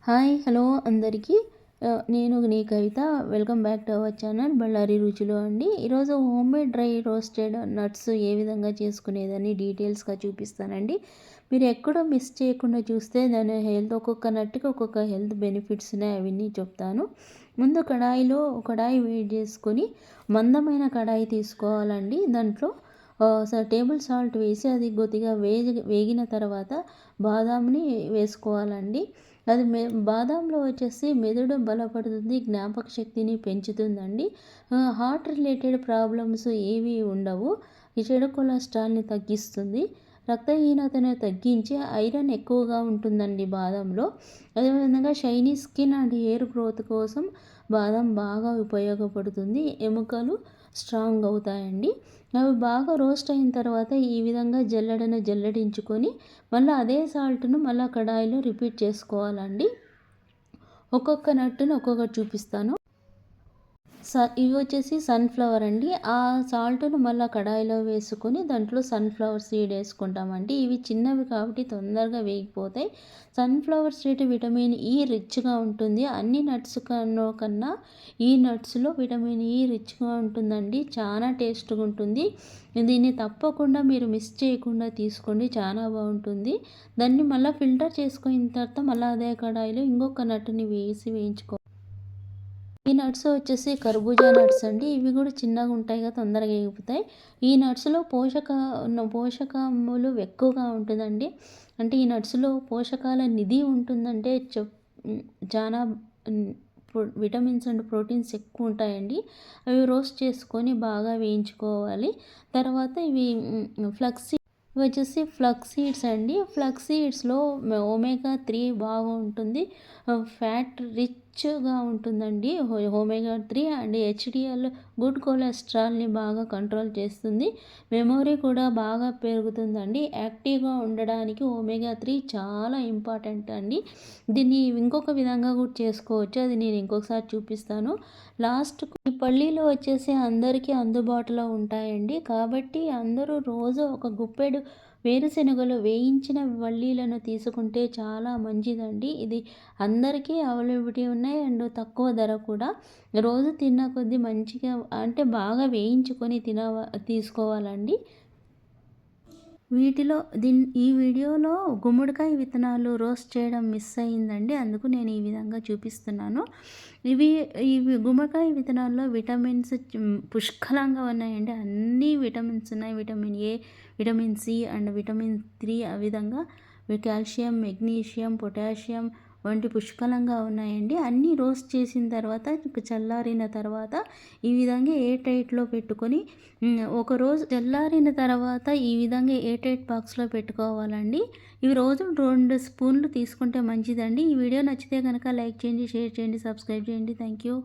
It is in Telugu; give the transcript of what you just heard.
హాయ్ హలో అందరికీ నేను నీ Kavitha. Welcome back to our channel Ballari Ruchulu అండి. ఈరోజు హోమ్మేడ్ డ్రై రోస్టెడ్ నట్స్ ఏ విధంగా చేసుకునేదని డీటెయిల్స్గా చూపిస్తానండి. మీరు ఎక్కడో మిస్ చేయకుండా చూస్తే దాని హెల్త్ ఒక్కొక్క నట్టుకి ఒక్కొక్క హెల్త్ బెనిఫిట్స్ అవన్నీ చెప్తాను. ముందు కడాయి వేడి చేసుకొని మందమైన కడాయి తీసుకోవాలండి. దాంట్లో టేబుల్ సాల్ట్ వేసి అది కొద్దిగా వేగిన తర్వాత బాదాంని వేసుకోవాలండి. అది బాదాంలో వచ్చేసి మెదడు బలపడుతుంది, జ్ఞాపక శక్తిని పెంచుతుందండి. హార్ట్ రిలేటెడ్ ప్రాబ్లమ్స్ ఏవి ఉండవు. ఈ చెడు కొలెస్ట్రాల్ని తగ్గిస్తుంది, రక్తహీనతను తగ్గించి ఐరన్ ఎక్కువగా ఉంటుందండి బాదంలో. అదేవిధంగా shiny skin and hair growth కోసం బాదం బాగా ఉపయోగపడుతుంది, ఎముకలు స్ట్రాంగ్ అవుతాయండి. అవి బాగా రోస్ట్ అయిన తర్వాత ఈ విధంగా జల్లడించుకొని మళ్ళీ అదే సాల్ట్ను మళ్ళీ కడాయిలో రిపీట్ చేసుకోవాలండి. ఒక్కొక్క నట్టును ఒక్కొక్కటి చూపిస్తాను. ఇవి వచ్చేసి సన్ఫ్లవర్ అండి. ఆ సాల్ట్ను మళ్ళీ కడాయిలో వేసుకొని దాంట్లో సన్ఫ్లవర్ సీడ్ వేసుకుంటామండి. ఇవి చిన్నవి కాబట్టి తొందరగా వేగిపోతాయి. సన్ఫ్లవర్ సీడ్ విటమిన్ ఈ రిచ్గా ఉంటుంది. అన్ని నట్స్ కన్నా ఈ నట్స్లో విటమిన్ ఈ రిచ్గా ఉంటుందండి. చాలా టేస్ట్గా ఉంటుంది. దీన్ని తప్పకుండా మీరు మిస్ చేయకుండా తీసుకోండి, చాలా బాగుంటుంది. దాన్ని మళ్ళీ ఫిల్టర్ చేసుకున్న తర్వాత మళ్ళీ అదే కడాయిలో ఇంకొక నట్టుని వేయించుకోవాలి. ఈ నట్స్ వచ్చేసి కర్బూజా నట్స్ అండి. ఇవి కూడా చిన్నగా ఉంటాయి కదా, తొందరగా ఎగిపోతాయి. ఈ నట్స్లో పోషకములు ఎక్కువగా ఉంటుందండి. అంటే ఈ నట్స్లో పోషకాల నిధి ఉంటుందంటే చాలా విటమిన్స్ అండ్ ప్రోటీన్స్ ఎక్కువ ఉంటాయండి. అవి రోస్ట్ చేసుకొని బాగా వేయించుకోవాలి. తర్వాత ఇవి వచ్చేసి ఫ్లక్స్ సీడ్స్ అండి. ఫ్లక్స్ సీడ్స్లో ఒమేగా 3 బాగా ఉంటుంది, ఫ్యాట్ రిచ్గా ఉంటుందండి. ఒమేగా 3 అండ్ హెచ్డిఎల్ గుడ్ కొలెస్ట్రాల్ని బాగా కంట్రోల్ చేస్తుంది. మెమొరీ కూడా బాగా పెరుగుతుందండి. యాక్టివ్గా ఉండడానికి ఒమేగా 3 చాలా ఇంపార్టెంట్ అండి. దీన్ని ఇంకొక విధంగా కూడా చేసుకోవచ్చు, అది నేను ఇంకొకసారి చూపిస్తాను. లాస్ట్కు ఈ పల్లీలు వచ్చేసి అందరికీ అందుబాటులో ఉంటాయండి. కాబట్టి అందరూ రోజు ఒక గుప్పెడు వేరుశెనగలు వేయించిన పల్లీలను తీసుకుంటే చాలా మంచిదండి. ఇది అందరికీ అవైలబిలిటీ ఉన్నాయి అండ్ తక్కువ ధర కూడా. రోజు తిన్న కొద్దీ మంచిగా అంటే బాగా వేయించుకొని తీసుకోవాలండి. ఈ వీడియోలో గుమ్మడికాయ విత్తనాలు రోస్ట్ చేయడం మిస్ అయ్యిందండి, అందుకు నేను ఈ విధంగా చూపిస్తున్నాను. ఇవి గుమ్మడికాయ విత్తనాల్లో విటమిన్స్ పుష్కలంగా ఉన్నాయండి. అన్ని విటమిన్స్ ఉన్నాయి. Vitamin A, vitamin C and vitamin 3, ఆ విధంగా కాల్షియం, మెగ్నీషియం, పొటాషియం వంటి పుష్కలంగా ఉన్నాయండి. అన్నీ రోస్ట్ చేసిన తర్వాత చల్లారిన తర్వాత ఈ విధంగా ఎయిర్ టైట్లో పెట్టుకొని ఒకరోజు చల్లారిన తర్వాత ఈ విధంగా ఎయిర్ టైట్ బాక్స్లో పెట్టుకోవాలండి. ఇవి రోజు 2 స్పూన్లు తీసుకుంటే మంచిదండి. ఈ వీడియో నచ్చితే కనుక లైక్ చేయండి, షేర్ చేయండి, సబ్స్క్రైబ్ చేయండి. Thank you.